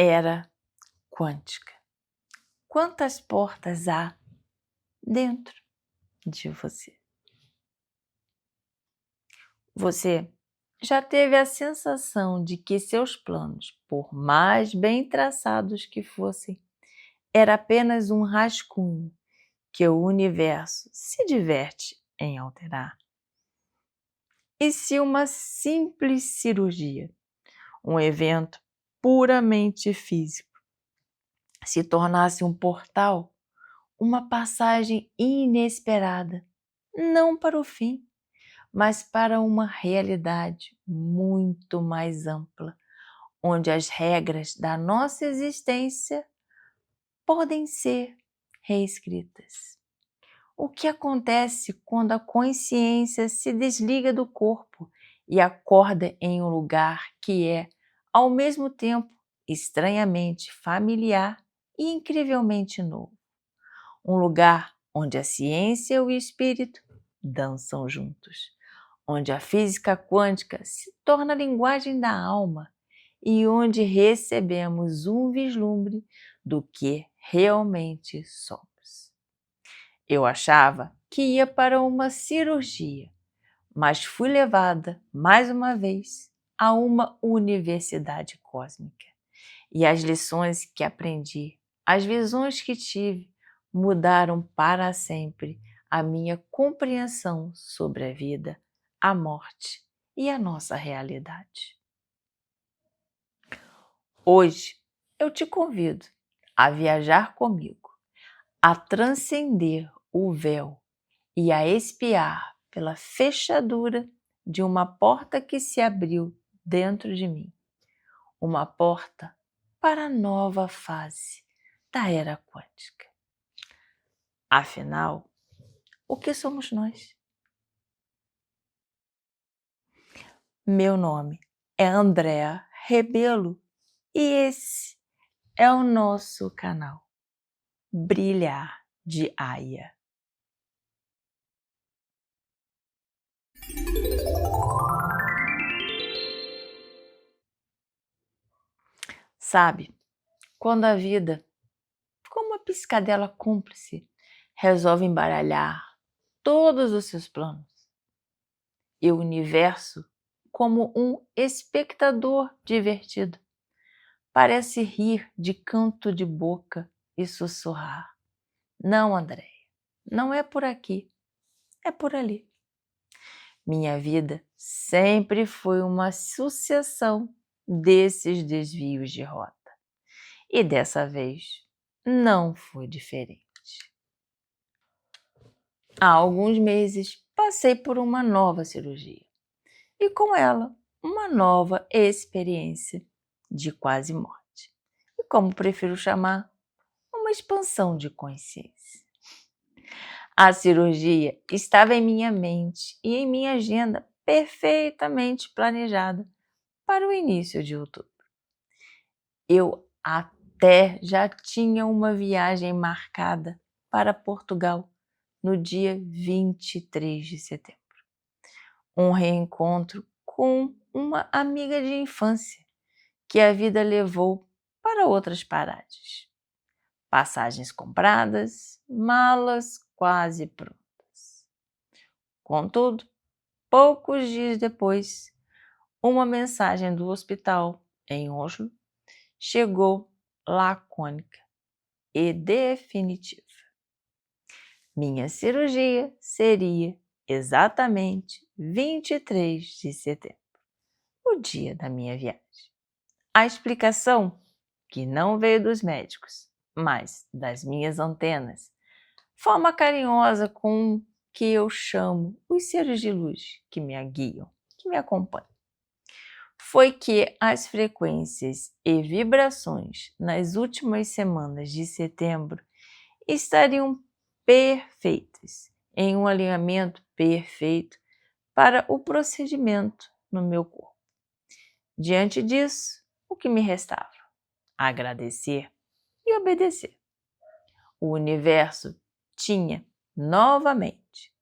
era quântica. Quantas portas há dentro de você? Você já teve a sensação de que seus planos, por mais bem traçados que fossem, era apenas um rascunho que o universo se diverte em alterar? E se uma simples cirurgia, um evento puramente físico, se tornasse um portal, uma passagem inesperada, não para o fim, mas para uma realidade muito mais ampla, onde as regras da nossa existência podem ser reescritas? O que acontece quando a consciência se desliga do corpo e acorda em um lugar que é, ao mesmo tempo, estranhamente familiar e incrivelmente novo? Um lugar onde a ciência e o espírito dançam juntos, onde a física quântica se torna a linguagem da alma e onde recebemos um vislumbre do que realmente somos. Eu achava que ia para uma cirurgia, mas fui levada, mais uma vez, a uma universidade cósmica. E as lições que aprendi, as visões que tive, mudaram para sempre a minha compreensão sobre a vida, a morte e a nossa realidade. Hoje, eu te convido a viajar comigo, a transcender o véu e a espiar pela fechadura de uma porta que se abriu dentro de mim. Uma porta para a nova fase da era quântica. Afinal, o que somos nós? Meu nome é Andréa Rebelo e esse é o nosso canal Brilhar de Aya. Sabe, quando a vida, como uma piscadela cúmplice, resolve embaralhar todos os seus planos, e o universo, como um espectador divertido, parece rir de canto de boca e sussurrar: não, Andréia, não é por aqui, é por ali. Minha vida sempre foi uma sucessão desses desvios de rota. E dessa vez não foi diferente. Há alguns meses passei por uma nova cirurgia e com ela uma nova experiência de quase morte. E como prefiro chamar, uma expansão de consciência. A cirurgia estava em minha mente e em minha agenda perfeitamente planejada para o início de outubro. Eu até já tinha uma viagem marcada para Portugal no dia 23 de setembro. Um reencontro com uma amiga de infância que a vida levou para outras paragens. Passagens compradas, malas quase prontas. Contudo, poucos dias depois, uma mensagem do hospital em Oslo chegou lacônica e definitiva. Minha cirurgia seria exatamente 23 de setembro, o dia da minha viagem. A explicação, que não veio dos médicos, mas das minhas antenas, forma carinhosa com que eu chamo os seres de luz que me guiam, que me acompanham, foi que as frequências e vibrações nas últimas semanas de setembro estariam perfeitas, em um alinhamento perfeito para o procedimento no meu corpo. Diante disso, o que me restava? Agradecer e obedecer. O universo tinha, novamente,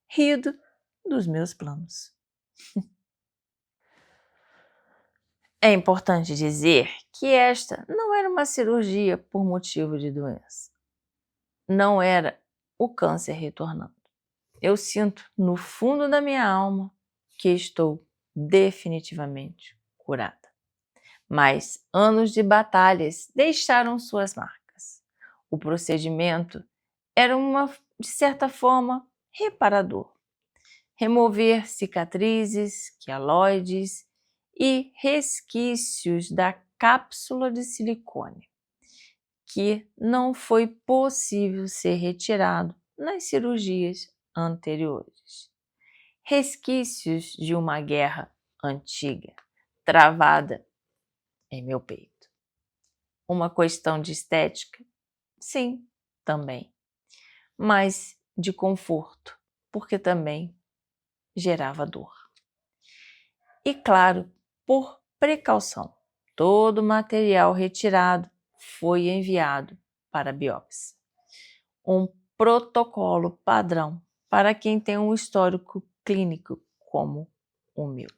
rido dos meus planos. É importante dizer que esta não era uma cirurgia por motivo de doença. Não era o câncer retornando. Eu sinto no fundo da minha alma que estou definitivamente curada. Mas anos de batalhas deixaram suas marcas. O procedimento era de certa forma, reparador. Remover cicatrizes, queloides e resquícios da cápsula de silicone, que não foi possível ser retirado nas cirurgias anteriores. Resquícios de uma guerra antiga, travada em meu peito. Uma questão de estética? Sim, também. Mas de conforto, porque também gerava dor. E claro, por precaução, todo o material retirado foi enviado para a biópsia. Um protocolo padrão para quem tem um histórico clínico como o meu.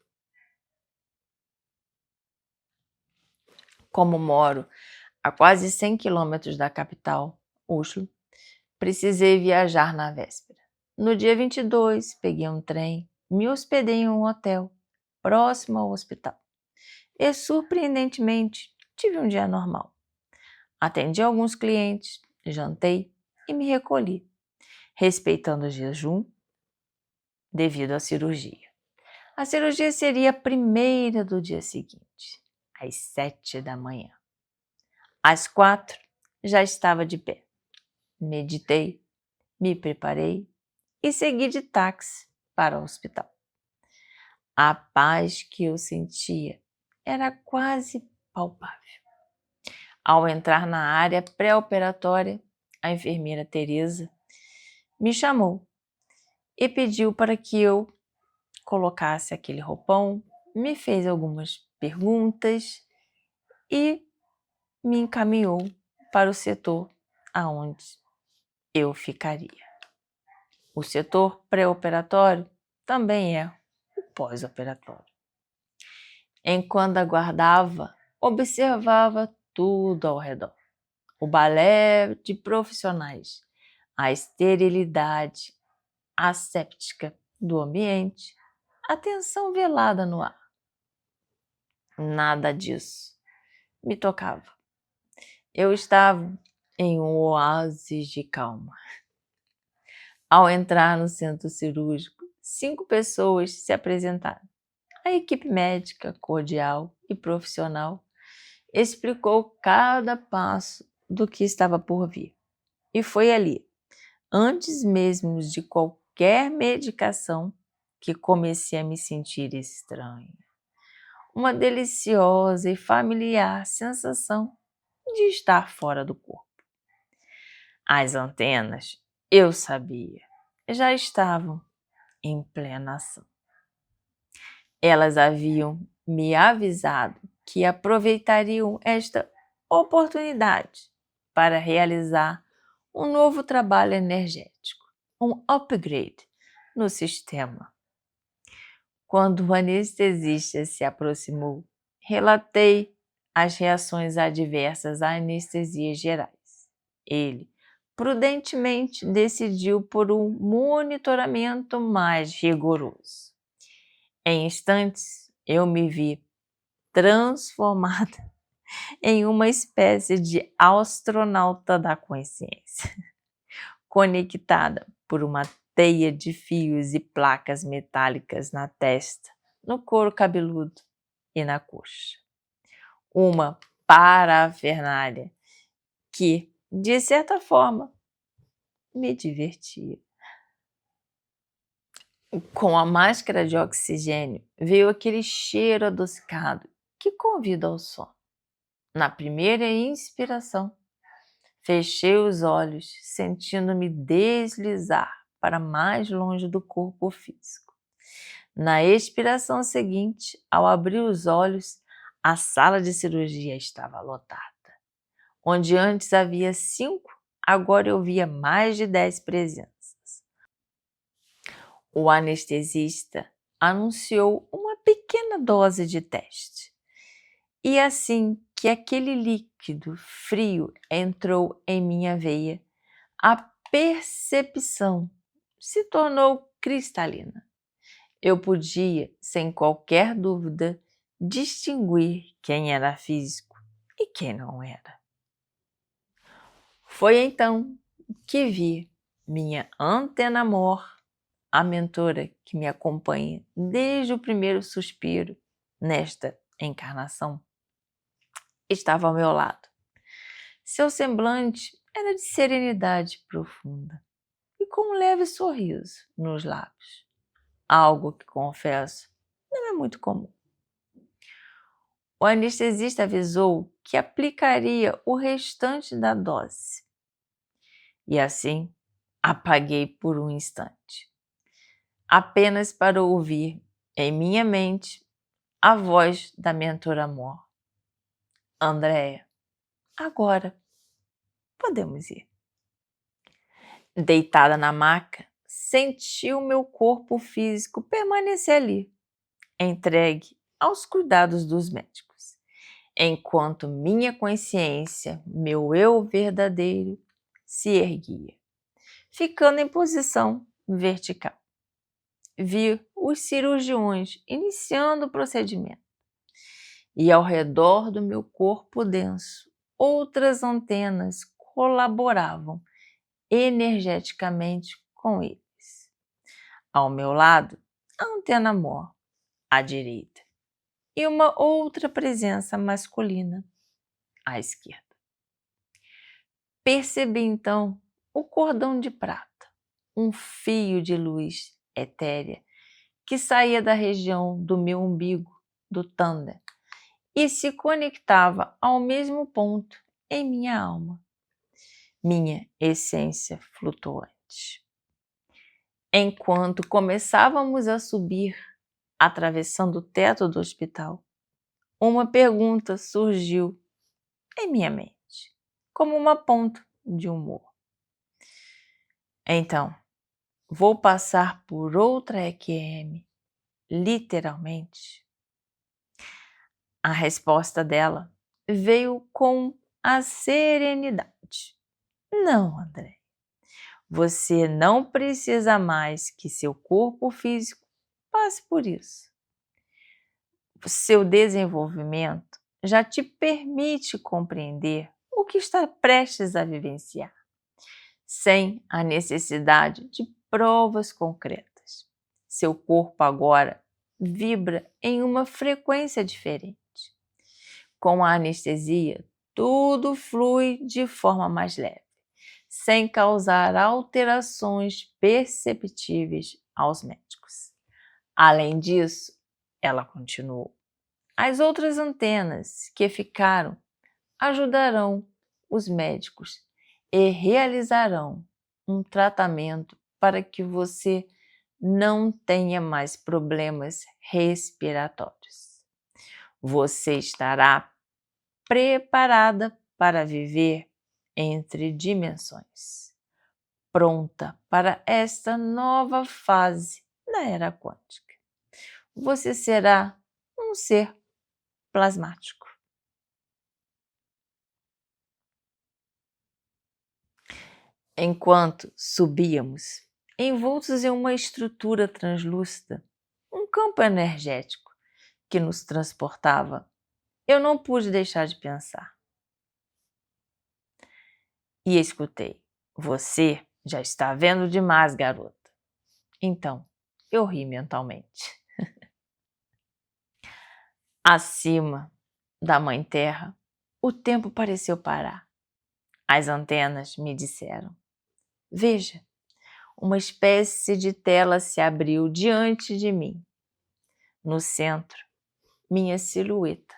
Como moro a quase 100 quilômetros da capital, Oslo, precisei viajar na véspera. No dia 22, peguei um trem, me hospedei em um hotel próximo ao hospital. E, surpreendentemente, tive um dia normal. Atendi alguns clientes, jantei e me recolhi, respeitando o jejum devido à cirurgia. A cirurgia seria a primeira do dia seguinte, às 7 da manhã. Às 4, já estava de pé. Meditei, me preparei e segui de táxi para o hospital. A paz que eu sentia era quase palpável. Ao entrar na área pré-operatória, a enfermeira Teresa me chamou e pediu para que eu colocasse aquele roupão, me fez algumas perguntas e me encaminhou para o setor aonde eu ficaria. O setor pré-operatório também é o pós-operatório. Enquanto aguardava, observava tudo ao redor. O balé de profissionais, a esterilidade asséptica do ambiente, a tensão velada no ar. Nada disso me tocava. Eu estava em um oásis de calma. Ao entrar no centro cirúrgico, 5 pessoas se apresentaram. A equipe médica, cordial e profissional, explicou cada passo do que estava por vir. E foi ali, antes mesmo de qualquer medicação, que comecei a me sentir estranha. Uma deliciosa e familiar sensação de estar fora do corpo. As antenas, eu sabia, já estavam em plena ação. Elas haviam me avisado que aproveitariam esta oportunidade para realizar um novo trabalho energético, um upgrade no sistema. Quando o anestesista se aproximou, relatei as reações adversas à anestesia gerais. Ele prudentemente decidiu por um monitoramento mais rigoroso. Em instantes, eu me vi transformada em uma espécie de astronauta da consciência, conectada por uma teia de fios e placas metálicas na testa, no couro cabeludo e na coxa. Uma parafernália que, de certa forma, me divertia. Com a máscara de oxigênio veio aquele cheiro adocicado que convida ao sono. Na primeira inspiração, fechei os olhos, sentindo-me deslizar para mais longe do corpo físico. Na expiração seguinte, ao abrir os olhos, a sala de cirurgia estava lotada. Onde antes havia 5, agora eu via mais de 10 presenças. O anestesista anunciou uma pequena dose de teste. E assim que aquele líquido frio entrou em minha veia, a percepção se tornou cristalina. Eu podia, sem qualquer dúvida, distinguir quem era físico e quem não era. Foi então que vi minha antena-mor, a mentora que me acompanha desde o primeiro suspiro nesta encarnação, estava ao meu lado. Seu semblante era de serenidade profunda e com um leve sorriso nos lábios, algo que, confesso, não é muito comum. O anestesista avisou que aplicaria o restante da dose. E assim, apaguei por um instante, apenas para ouvir em minha mente a voz da mentora amor. Andréia, agora podemos ir. Deitada na maca, senti o meu corpo físico permanecer ali, entregue aos cuidados dos médicos, enquanto minha consciência, meu eu verdadeiro, se erguia, ficando em posição vertical. Vi os cirurgiões iniciando o procedimento e ao redor do meu corpo denso, outras antenas colaboravam energeticamente com eles. Ao meu lado, a antena-mor, à direita, e uma outra presença masculina, à esquerda. Percebi então o cordão de prata, um fio de luz etérea que saía da região do meu umbigo, do Tanda, e se conectava ao mesmo ponto em minha alma, minha essência flutuante. Enquanto começávamos a subir, atravessando o teto do hospital, uma pergunta surgiu em minha mente, como uma ponta de humor. Então, vou passar por outra EQM, literalmente? A resposta dela veio com a serenidade. Não, André. Você não precisa mais que seu corpo físico passe por isso. Seu desenvolvimento já te permite compreender o que está prestes a vivenciar, sem a necessidade de provas concretas. Seu corpo agora vibra em uma frequência diferente. Com a anestesia, tudo flui de forma mais leve, sem causar alterações perceptíveis aos médicos. Além disso, ela continuou, as outras antenas que ficaram ajudarão os médicos e realizarão um tratamento para que você não tenha mais problemas respiratórios. Você estará preparada para viver entre dimensões, pronta para esta nova fase da era quântica. Você será um ser plasmático. Enquanto subíamos, envoltos em uma estrutura translúcida, um campo energético que nos transportava, eu não pude deixar de pensar. E escutei: você já está vendo demais, garota. Então, eu ri mentalmente. Acima da Mãe Terra, o tempo pareceu parar. As antenas me disseram: veja, uma espécie de tela se abriu diante de mim. No centro, minha silhueta,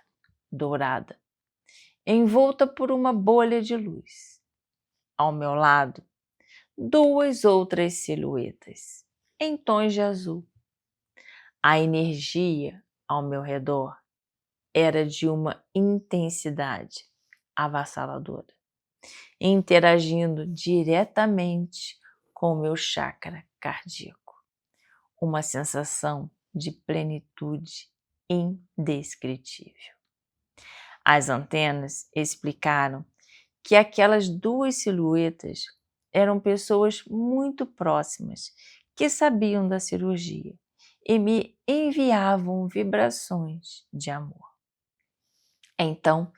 dourada, envolta por uma bolha de luz. Ao meu lado, duas outras silhuetas, em tons de azul. A energia ao meu redor era de uma intensidade avassaladora, interagindo diretamente com o meu chakra cardíaco. Uma sensação de plenitude indescritível. As antenas explicaram que aquelas duas silhuetas eram pessoas muito próximas que sabiam da cirurgia e me enviavam vibrações de amor. Então,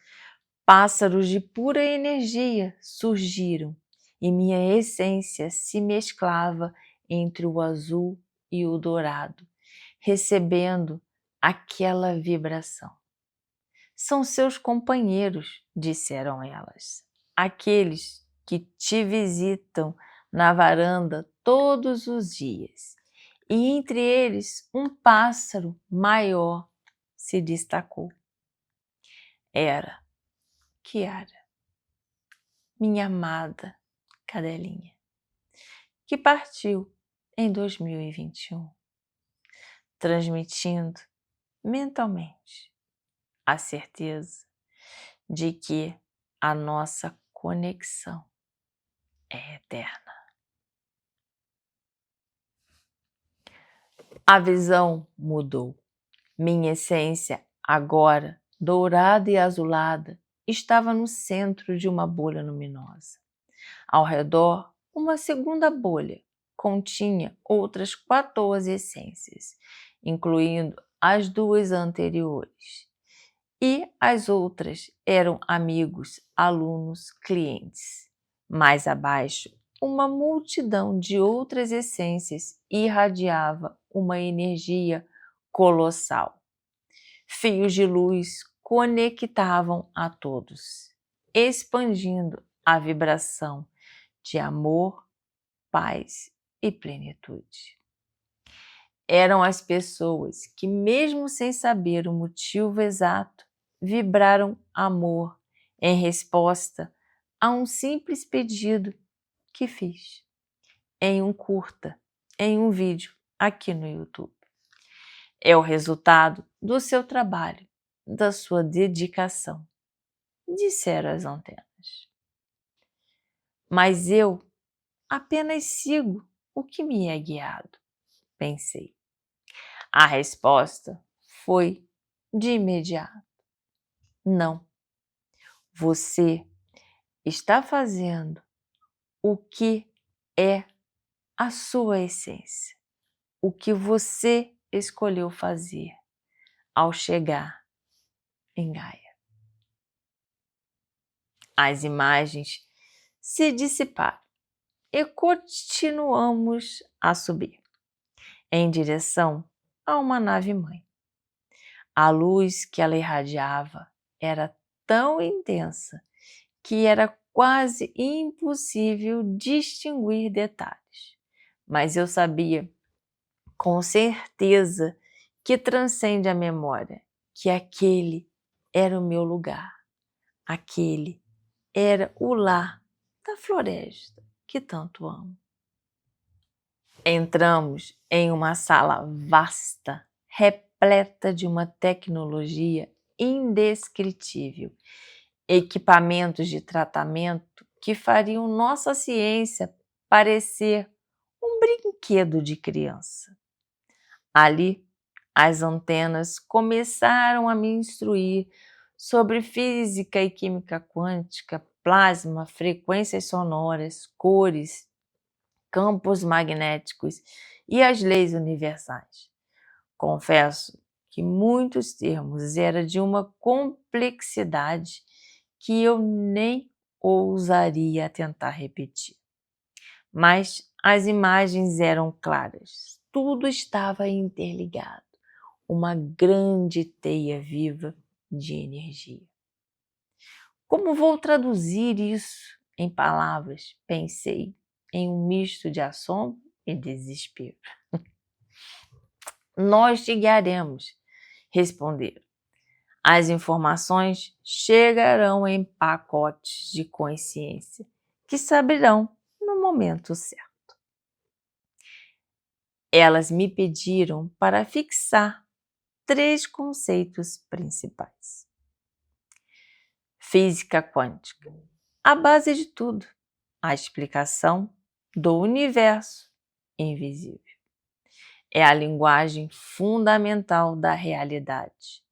pássaros de pura energia surgiram e minha essência se mesclava entre o azul e o dourado, recebendo aquela vibração. São seus companheiros, disseram elas, aqueles que te visitam na varanda todos os dias. E entre eles um pássaro maior se destacou. Era Kiara, minha amada cadelinha, que partiu em 2021, transmitindo mentalmente a certeza de que a nossa conexão é eterna. A visão mudou. Minha essência, agora dourada e azulada, estava no centro de uma bolha luminosa. Ao redor, uma segunda bolha continha outras 14 essências, incluindo as duas anteriores. E as outras eram amigos, alunos, clientes. Mais abaixo, uma multidão de outras essências irradiava uma energia colossal. Fios de luz conectavam a todos, expandindo a vibração de amor, paz e plenitude. Eram as pessoas que, mesmo sem saber o motivo exato, vibraram amor em resposta a um simples pedido que fiz em um curta, em um vídeo aqui no YouTube. É o resultado do seu trabalho, da sua dedicação, disseram as antenas. Mas eu apenas sigo o que me é guiado, pensei. A resposta foi de imediato. Não. Você está fazendo o que é a sua essência, o que você escolheu fazer ao chegar em Gaia. As imagens se dissiparam e continuamos a subir em direção a uma nave-mãe. A luz que ela irradiava era tão intensa que era quase impossível distinguir detalhes. Mas eu sabia com certeza que transcende a memória que aquele era o meu lugar. Aquele era o lar da floresta que tanto amo. Entramos em uma sala vasta, repleta de uma tecnologia indescritível, equipamentos de tratamento que fariam nossa ciência parecer um brinquedo de criança. Ali, as antenas começaram a me instruir sobre física e química quântica, plasma, frequências sonoras, cores, campos magnéticos e as leis universais. Confesso que muitos termos eram de uma complexidade que eu nem ousaria tentar repetir. Mas as imagens eram claras, tudo estava interligado, uma grande teia viva de energia. Como vou traduzir isso em palavras? Pensei em um misto de assombro e desespero. Nós te guiaremos, responderam. As informações chegarão em pacotes de consciência que saberão no momento certo. Elas me pediram para fixar 3 conceitos principais. Física quântica, a base de tudo, a explicação do universo invisível. É a linguagem fundamental da realidade,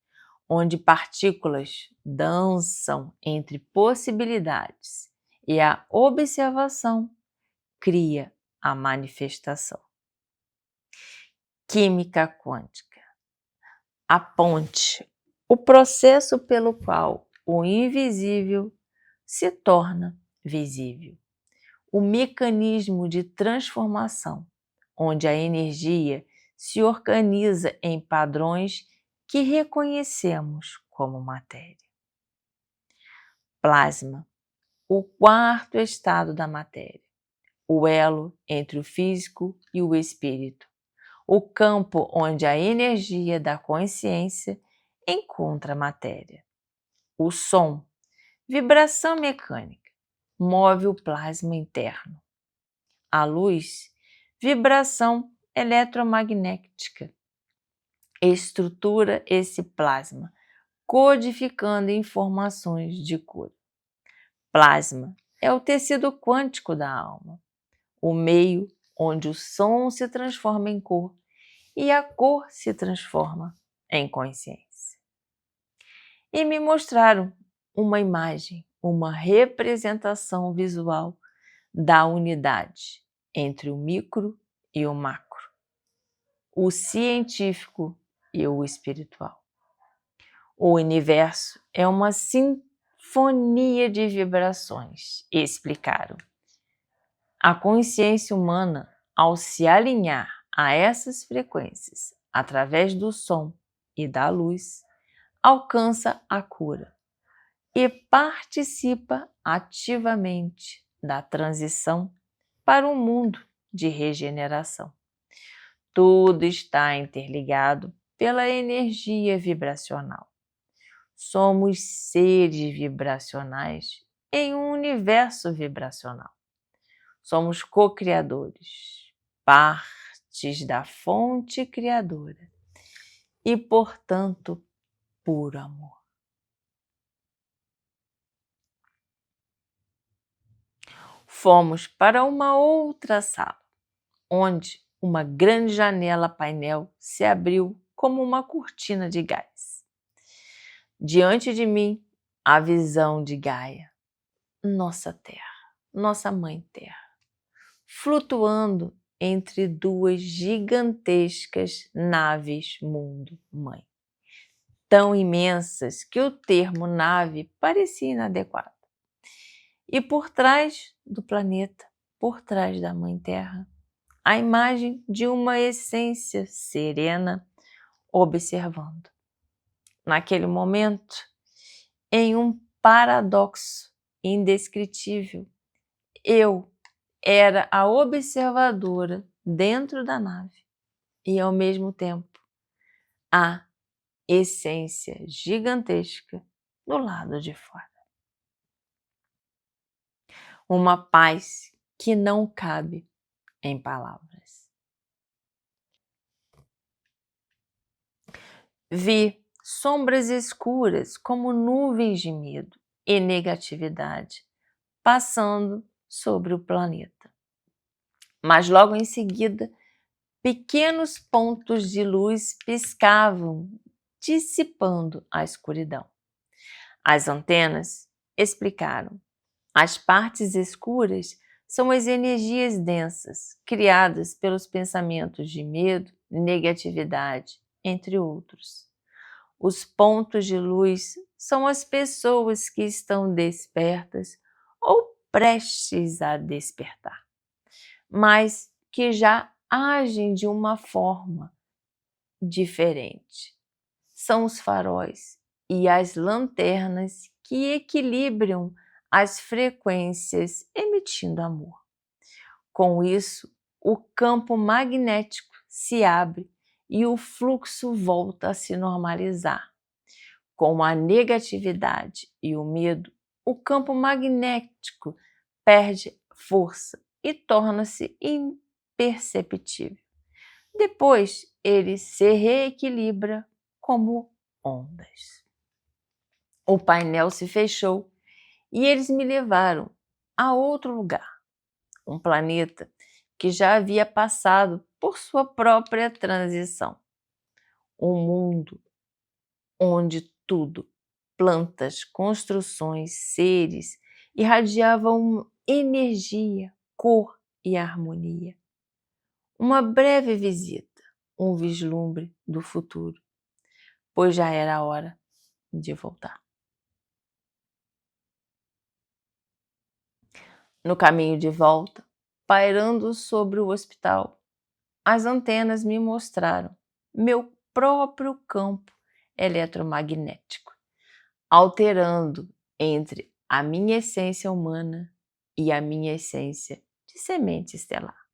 onde partículas dançam entre possibilidades e a observação cria a manifestação. Química quântica. A ponte, o processo pelo qual o invisível se torna visível. O mecanismo de transformação, onde a energia se organiza em padrões que reconhecemos como matéria. Plasma, o quarto estado da matéria, o elo entre o físico e o espírito, o campo onde a energia da consciência encontra a matéria. O som, vibração mecânica, move o plasma interno. A luz, vibração eletromagnética, estrutura esse plasma, codificando informações de cura. Plasma é o tecido quântico da alma, o meio onde o som se transforma em cor e a cor se transforma em consciência. E me mostraram uma imagem, uma representação visual da unidade entre o micro e o macro, o científico e o espiritual. O universo é uma sinfonia de vibrações, explicaram. A consciência humana, ao se alinhar a essas frequências através do som e da luz, alcança a cura e participa ativamente da transição para um mundo de regeneração. Tudo está interligado pela energia vibracional. Somos seres vibracionais em um universo vibracional. Somos co-criadores, partes da fonte criadora e, portanto, puro amor. Fomos para uma outra sala, onde uma grande janela painel se abriu como uma cortina de gás. Diante de mim, a visão de Gaia, nossa Terra, nossa Mãe Terra, flutuando entre duas gigantescas naves mundo-mãe, tão imensas que o termo nave parecia inadequado. E por trás do planeta, por trás da Mãe Terra, a imagem de uma essência serena observando. Naquele momento, em um paradoxo indescritível, eu era a observadora dentro da nave e, ao mesmo tempo, a essência gigantesca do lado de fora. Uma paz que não cabe em palavras. Vi sombras escuras como nuvens de medo e negatividade passando sobre o planeta. Mas logo em seguida, pequenos pontos de luz piscavam, dissipando a escuridão. As antenas explicaram. As partes escuras são as energias densas, criadas pelos pensamentos de medo, negatividade, entre outros. Os pontos de luz são as pessoas que estão despertas ou prestes a despertar, mas que já agem de uma forma diferente. São os faróis e as lanternas que equilibram as frequências emitindo amor. Com isso, o campo magnético se abre e o fluxo volta a se normalizar. Com a negatividade e o medo, o campo magnético perde força e torna-se imperceptível. Depois, ele se reequilibra como ondas. O painel se fechou e eles me levaram a outro lugar, um planeta que já havia passado por sua própria transição. Um mundo onde tudo. Plantas, construções, seres irradiavam energia, cor e harmonia. Uma breve visita, um vislumbre do futuro, pois já era a hora de voltar. No caminho de volta, pairando sobre o hospital, as antenas me mostraram meu próprio campo eletromagnético, alterando entre a minha essência humana e a minha essência de semente estelar.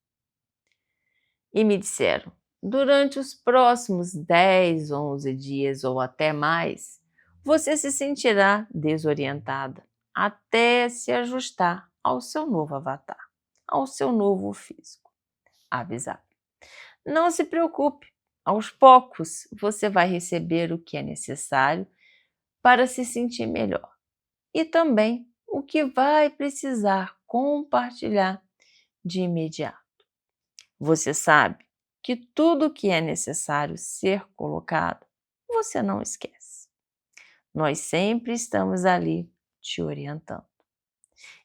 E me disseram, durante os próximos 10, 11 dias ou até mais, você se sentirá desorientada até se ajustar ao seu novo avatar, ao seu novo físico. Avisar. Não se preocupe, aos poucos você vai receber o que é necessário para se sentir melhor e também o que vai precisar compartilhar de imediato. Você sabe que tudo o que é necessário ser colocado, você não esquece. Nós sempre estamos ali te orientando.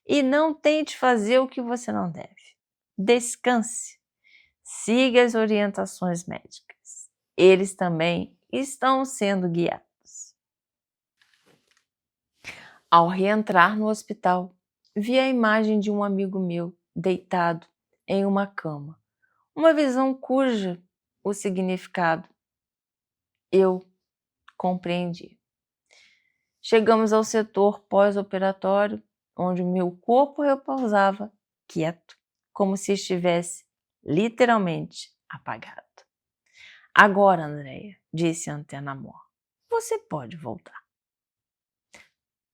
E não tente fazer o que você não deve. Descanse. Siga as orientações médicas. Eles também estão sendo guiados. Ao reentrar no hospital, vi a imagem de um amigo meu deitado em uma cama. Uma visão cuja o significado eu compreendi. Chegamos ao setor pós-operatório, onde o meu corpo repousava quieto, como se estivesse literalmente apagado. Agora, Andréia, disse a antena amor, você pode voltar.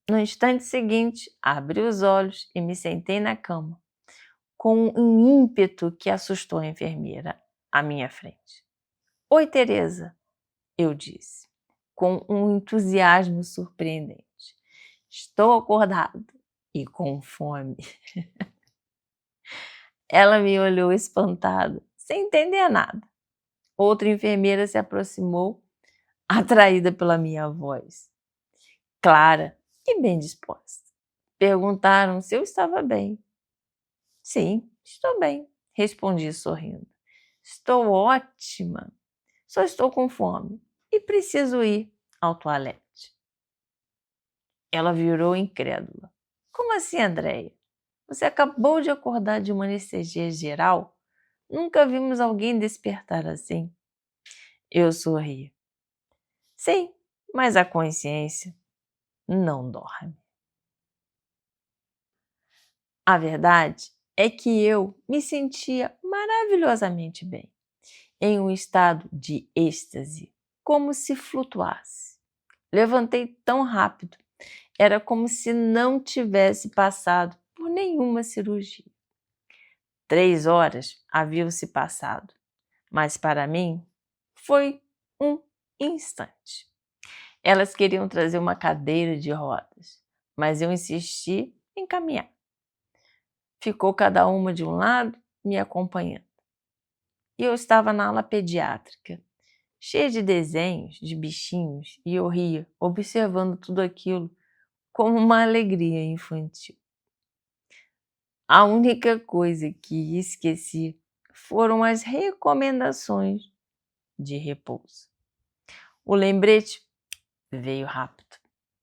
No instante seguinte, abri os olhos e me sentei na cama, com um ímpeto que assustou a enfermeira à minha frente. Oi, Teresa, eu disse, com um entusiasmo surpreendente. Estou acordado e com fome. Ela me olhou espantada, sem entender nada. Outra enfermeira se aproximou, atraída pela minha voz. Clara e bem disposta. Perguntaram se eu estava bem. Sim, estou bem, respondi sorrindo. Estou ótima. Só estou com fome e preciso ir ao toalete. Ela virou incrédula. Como assim, Andréia? Você acabou de acordar de uma anestesia geral? Nunca vimos alguém despertar assim. Eu sorri. Sim, mas a consciência não dorme. A verdade é que eu me sentia maravilhosamente bem, em um estado de êxtase, como se flutuasse. Levantei tão rápido, era como se não tivesse passado por nenhuma cirurgia. 3 horas haviam se passado, mas para mim foi um instante. Elas queriam trazer uma cadeira de rodas, mas eu insisti em caminhar. Ficou cada uma de um lado, me acompanhando. E eu estava na ala pediátrica, cheia de desenhos, de bichinhos, e eu ria, observando tudo aquilo como uma alegria infantil. A única coisa que esqueci foram as recomendações de repouso. O lembrete veio rápido,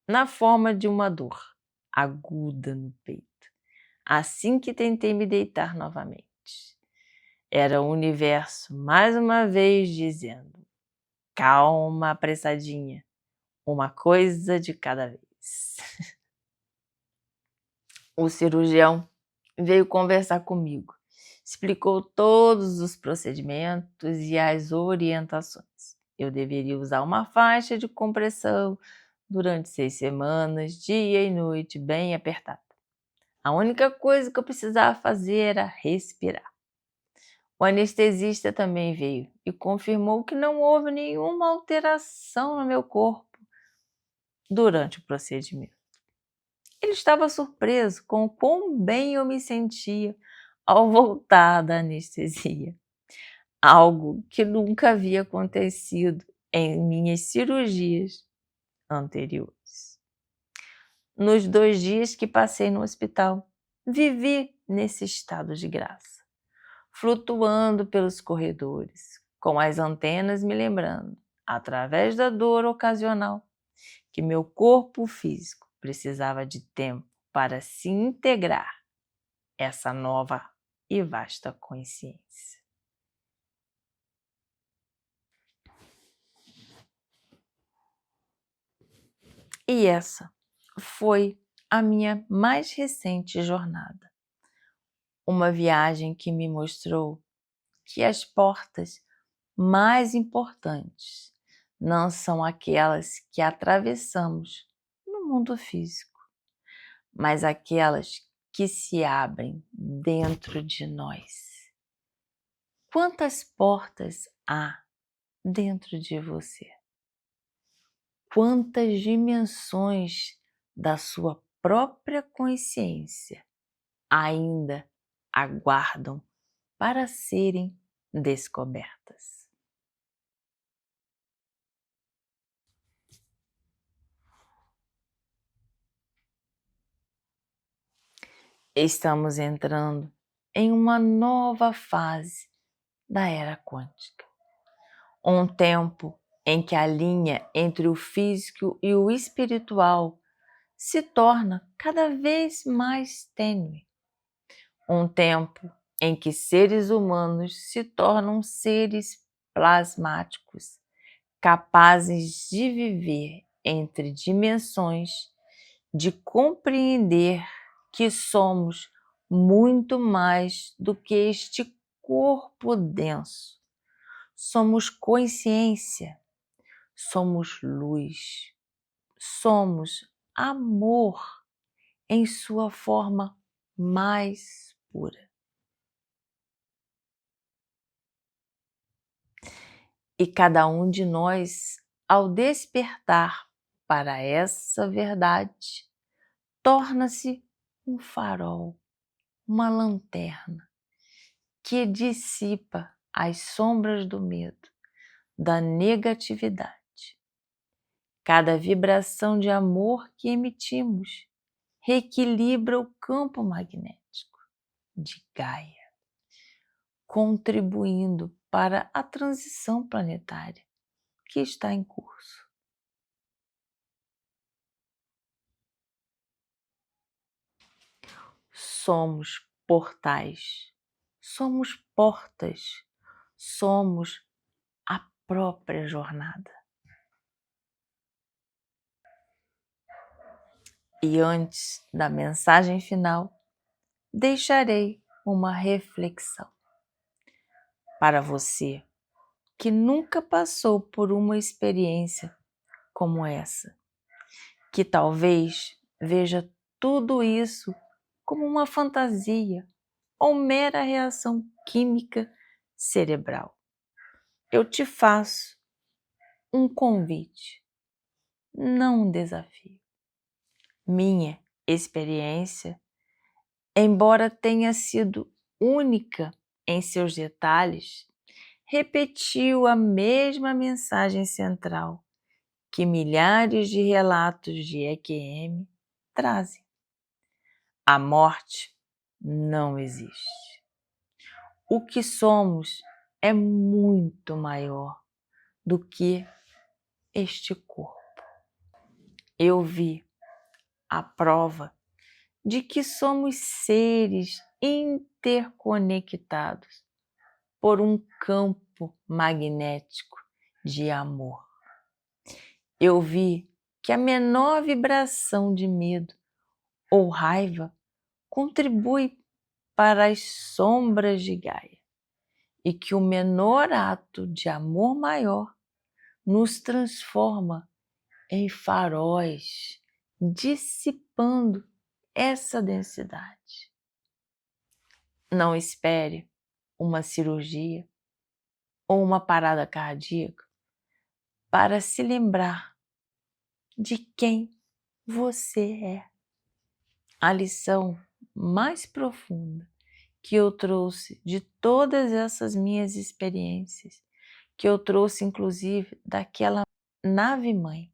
na forma de uma dor aguda no peito, assim que tentei me deitar novamente. Era o universo mais uma vez dizendo: calma, apressadinha, uma coisa de cada vez. O cirurgião veio conversar comigo, explicou todos os procedimentos e as orientações. Eu deveria usar uma faixa de compressão durante 6 semanas, dia e noite, bem apertada. A única coisa que eu precisava fazer era respirar. O anestesista também veio e confirmou que não houve nenhuma alteração no meu corpo durante o procedimento. Ele estava surpreso com o quão bem eu me sentia ao voltar da anestesia. Algo que nunca havia acontecido em minhas cirurgias anteriores. Nos 2 dias que passei no hospital, vivi nesse estado de graça, flutuando pelos corredores, com as antenas me lembrando, através da dor ocasional, que meu corpo físico precisava de tempo para se integrar essa nova e vasta consciência. E essa foi a minha mais recente jornada. Uma viagem que me mostrou que as portas mais importantes não são aquelas que atravessamos no mundo físico, mas aquelas que se abrem dentro de nós. Quantas portas há dentro de você? Quantas dimensões da sua própria consciência ainda aguardam para serem descobertas? Estamos entrando em uma nova fase da era quântica. Um tempo em que a linha entre o físico e o espiritual se torna cada vez mais tênue. Um tempo em que seres humanos se tornam seres plasmáticos, capazes de viver entre dimensões, de compreender que somos muito mais do que este corpo denso. Somos consciência, somos luz, somos amor em sua forma mais pura. E cada um de nós, ao despertar para essa verdade, torna-se um farol, uma lanterna que dissipa as sombras do medo, da negatividade. Cada vibração de amor que emitimos reequilibra o campo magnético de Gaia, contribuindo para a transição planetária que está em curso. Somos portais, somos portas, somos a própria jornada. E antes da mensagem final, deixarei uma reflexão para você que nunca passou por uma experiência como essa, que talvez veja tudo isso como uma fantasia ou mera reação química cerebral. Eu te faço um convite, não um desafio. Minha experiência, embora tenha sido única em seus detalhes, repetiu a mesma mensagem central que milhares de relatos de EQM trazem. A morte não existe. O que somos é muito maior do que este corpo. Eu vi a prova de que somos seres interconectados por um campo magnético de amor. Eu vi que a menor vibração de medo ou raiva contribui para as sombras de Gaia e que o menor ato de amor maior nos transforma em faróis, dissipando essa densidade. Não espere uma cirurgia ou uma parada cardíaca para se lembrar de quem você é. A lição mais profunda que eu trouxe de todas essas minhas experiências, que eu trouxe inclusive daquela nave-mãe,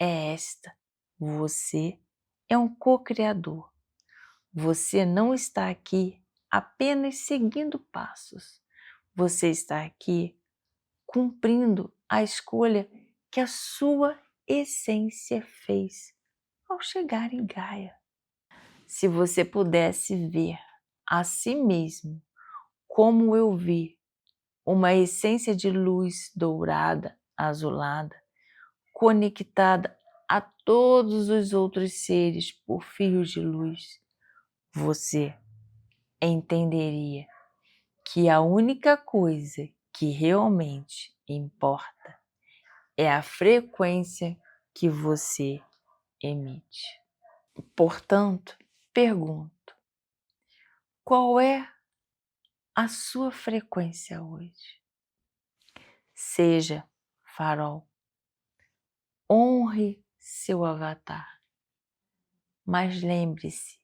é esta: você é um co-criador. Você não está aqui apenas seguindo passos. Você está aqui cumprindo a escolha que a sua essência fez ao chegar em Gaia. Se você pudesse ver a si mesmo como eu vi, uma essência de luz dourada, azulada, conectada a todos os outros seres por fios de luz, você entenderia que a única coisa que realmente importa é a frequência que você emite. Portanto, pergunto: qual é a sua frequência hoje? Seja farol, honre seu avatar, mas lembre-se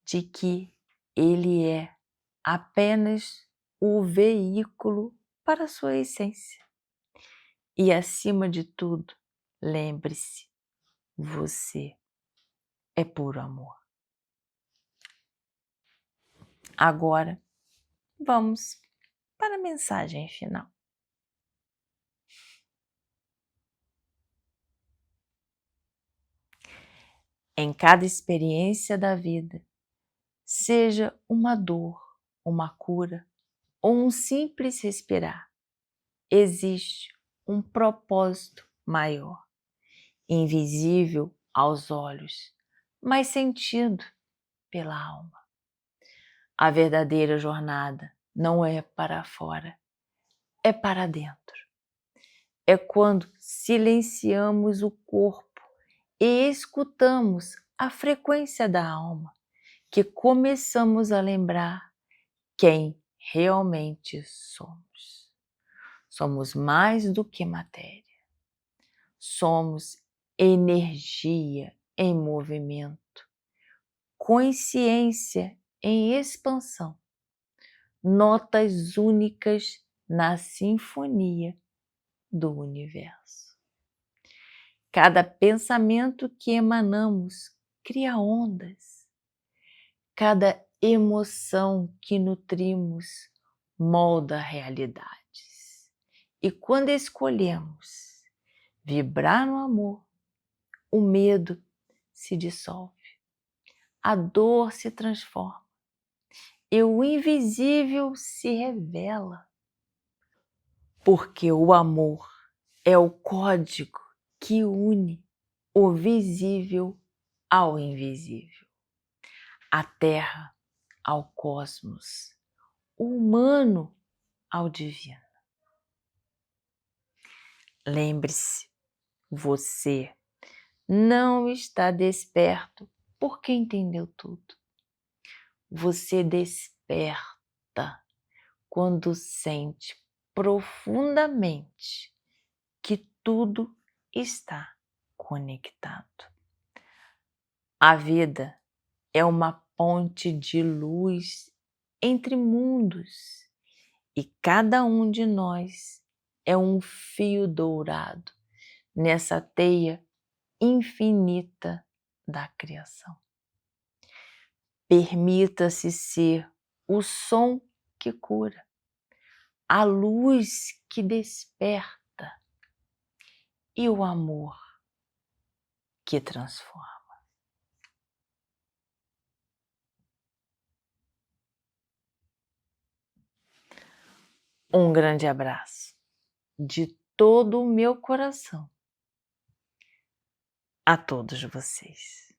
de que ele é apenas o veículo para a sua essência. E acima de tudo, lembre-se, você é puro amor. Agora, vamos para a mensagem final. Em cada experiência da vida, seja uma dor, uma cura ou um simples respirar, existe um propósito maior, invisível aos olhos, mas sentido pela alma. A verdadeira jornada não é para fora, é para dentro. É quando silenciamos o corpo e escutamos a frequência da alma que começamos a lembrar quem realmente somos. Somos mais do que matéria. Somos energia em movimento, consciência em expansão, notas únicas na sinfonia do universo. Cada pensamento que emanamos cria ondas. Cada emoção que nutrimos molda realidades. E quando escolhemos vibrar no amor, o medo se dissolve, a dor se transforma e o invisível se revela. Porque o amor é o código que une o visível ao invisível, a terra ao cosmos, o humano ao divino. Lembre-se, você não está desperto porque entendeu tudo. Você desperta quando sente profundamente que tudo está conectado. A vida é uma ponte de luz entre mundos e cada um de nós é um fio dourado nessa teia infinita da criação. Permita-se ser o som que cura, a luz que desperta e o amor que transforma. Um grande abraço de todo o meu coração a todos vocês.